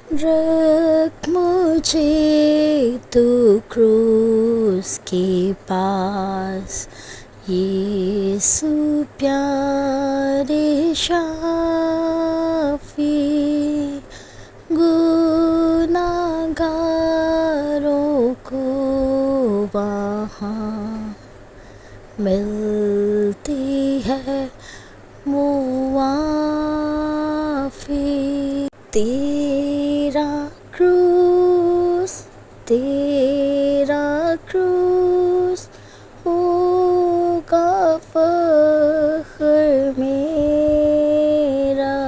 رکھ مجھے تو کروس کے پاس، یسوع پیارے شافی، گناہگاروں کو وہاں ملتی ہے معافی۔ تیرا کروس، تیرا کروس ہوگا فخر میرا،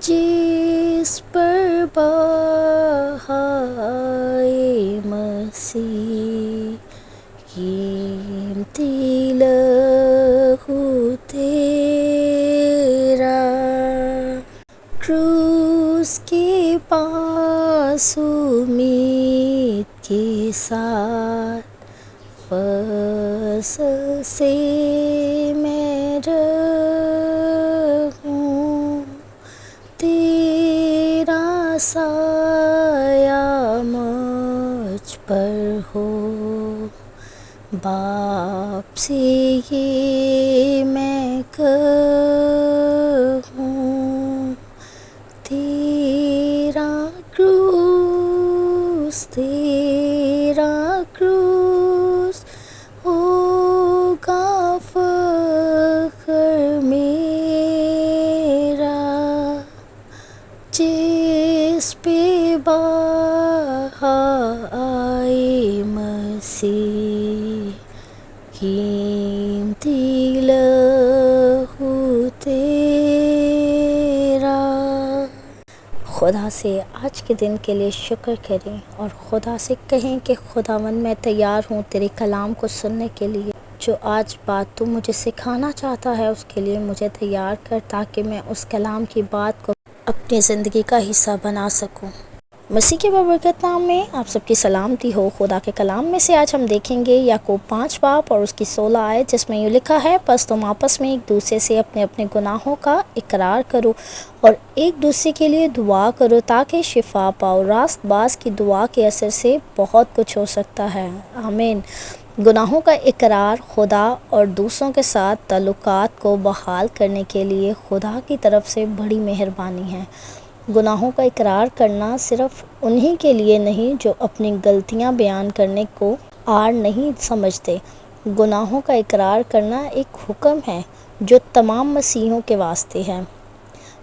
جس پر بہائے مسیح قیمتی لہو تیرا۔ کروس کے پاس امید کے ساتھ فصل سے میں رہوں، تیرا سایہ مجھ پر ہو، باپ سے یہ میں کہوں۔ تیرا کروس، تیرا کروس ہوگا فخر میرا، جس پہ بہائے مسیح قیمتی لہو تیرا۔ خدا سے آج کے دن کے لیے شکر کریں اور خدا سے کہیں کہ خداوند میں تیار ہوں تیرے کلام کو سننے کے لیے، جو آج بات تو مجھے سکھانا چاہتا ہے اس کے لیے مجھے تیار کر، تاکہ میں اس کلام کی بات کو اپنی زندگی کا حصہ بنا سکوں۔ مسیح کے بابرکت نام میں آپ سب کی سلامتی ہو۔ خدا کے کلام میں سے آج ہم دیکھیں گے یعقوب 5 باب اور اس کی 16 آیت، جس میں یوں لکھا ہے، پس تم آپس میں ایک دوسرے سے اپنے اپنے گناہوں کا اقرار کرو اور ایک دوسرے کے لیے دعا کرو تاکہ شفا پاؤ۔ راست باز کی دعا کے اثر سے بہت کچھ ہو سکتا ہے۔ آمین۔ گناہوں کا اقرار خدا اور دوسروں کے ساتھ تعلقات کو بحال کرنے کے لیے خدا کی طرف سے بڑی مہربانی ہے۔ گناہوں کا اقرار کرنا صرف انہی کے لیے نہیں جو اپنی غلطیاں بیان کرنے کو عار نہیں سمجھتے۔ گناہوں کا اقرار کرنا ایک حکم ہے جو تمام مسیحیوں کے واسطے ہے۔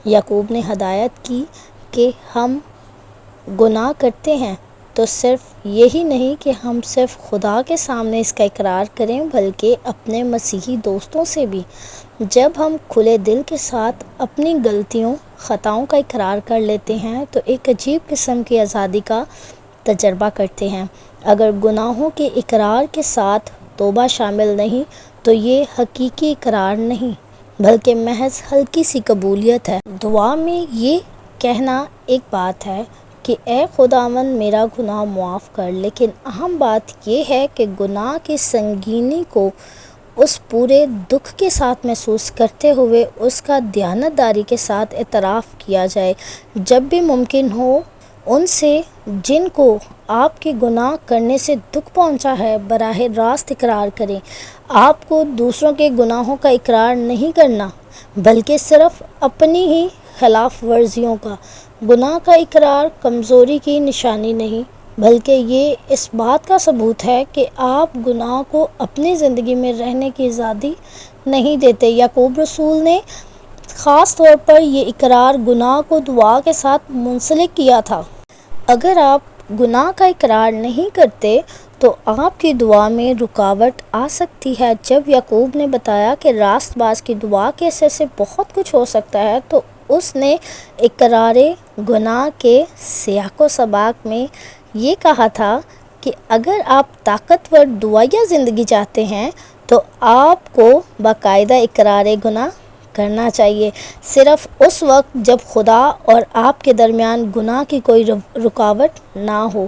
یعقوب نے ہدایت کی کہ ہم گناہ کرتے ہیں تو صرف یہی نہیں کہ ہم صرف خدا کے سامنے اس کا اقرار کریں بلکہ اپنے مسیحی دوستوں سے بھی۔ جب ہم کھلے دل کے ساتھ اپنی غلطیوں، خطاؤں کا اقرار کر لیتے ہیں تو ایک عجیب قسم کی آزادی کا تجربہ کرتے ہیں۔ اگر گناہوں کے اقرار کے ساتھ توبہ شامل نہیں تو یہ حقیقی اقرار نہیں بلکہ محض ہلکی سی قبولیت ہے۔ دعا میں یہ کہنا ایک بات ہے کہ اے خداوند میرا گناہ معاف کر، لیکن اہم بات یہ ہے کہ گناہ کی سنگینی کو اس پورے دکھ کے ساتھ محسوس کرتے ہوئے اس کا دیانتداری کے ساتھ اعتراف کیا جائے۔ جب بھی ممکن ہو ان سے جن کو آپ کے گناہ کرنے سے دکھ پہنچا ہے براہ راست اقرار کریں۔ آپ کو دوسروں کے گناہوں کا اقرار نہیں کرنا بلکہ صرف اپنی ہی خلاف ورزیوں کا۔ گناہ کا اقرار کمزوری کی نشانی نہیں بلکہ یہ اس بات کا ثبوت ہے کہ آپ گناہ کو اپنی زندگی میں رہنے کی آزادی نہیں دیتے۔ یعقوب رسول نے خاص طور پر یہ اقرار گناہ کو دعا کے ساتھ منسلک کیا تھا۔ اگر آپ گناہ کا اقرار نہیں کرتے تو آپ کی دعا میں رکاوٹ آ سکتی ہے۔ جب یعقوب نے بتایا کہ راست باز کی دعا کے اثر سے بہت کچھ ہو سکتا ہے تو اس نے اقرار گناہ کے سیاق و سباق میں یہ کہا تھا کہ اگر آپ طاقتور دعائیہ زندگی چاہتے ہیں تو آپ کو باقاعدہ اقرار گناہ کرنا چاہیے، صرف اس وقت جب خدا اور آپ کے درمیان گناہ کی کوئی رکاوٹ نہ ہو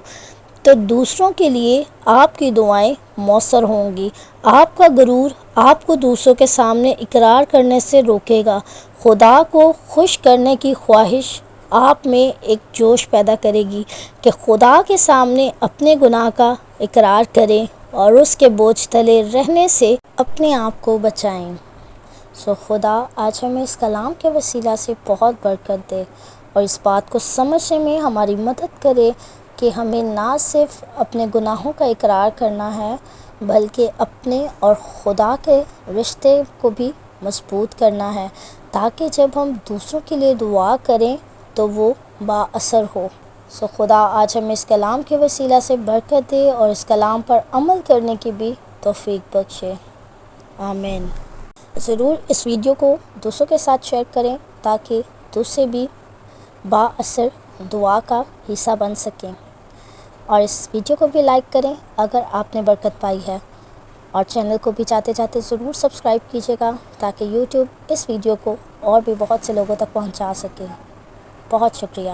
تو دوسروں کے لیے آپ کی دعائیں مؤثر ہوں گی۔ آپ کا غرور آپ کو دوسروں کے سامنے اقرار کرنے سے روکے گا۔ خدا کو خوش کرنے کی خواہش آپ میں ایک جوش پیدا کرے گی کہ خدا کے سامنے اپنے گناہ کا اقرار کریں اور اس کے بوجھ تلے رہنے سے اپنے آپ کو بچائیں۔ خدا آج ہمیں اس کلام کے وسیلہ سے بہت برکت دے اور اس بات کو سمجھنے میں ہماری مدد کرے کہ ہمیں نہ صرف اپنے گناہوں کا اقرار کرنا ہے بلکہ اپنے اور خدا کے رشتے کو بھی مضبوط کرنا ہے، تاکہ جب ہم دوسروں کے لیے دعا کریں تو وہ با اثر ہو۔ خدا آج ہمیں اس کلام کے وسیلہ سے برکت دے اور اس کلام پر عمل کرنے کی بھی توفیق بخشے۔ آمین۔ ضرور اس ویڈیو کو دوسروں کے ساتھ شیئر کریں تاکہ دوسرے بھی با اثر دعا کا حصہ بن سکیں، اور اس ویڈیو کو بھی لائک کریں اگر آپ نے برکت پائی ہے، اور چینل کو بھی جاتے جاتے ضرور سبسکرائب کیجیے گا تاکہ یوٹیوب اس ویڈیو کو اور بھی بہت سے لوگوں تک پہنچا سکے۔ بہت شکریہ۔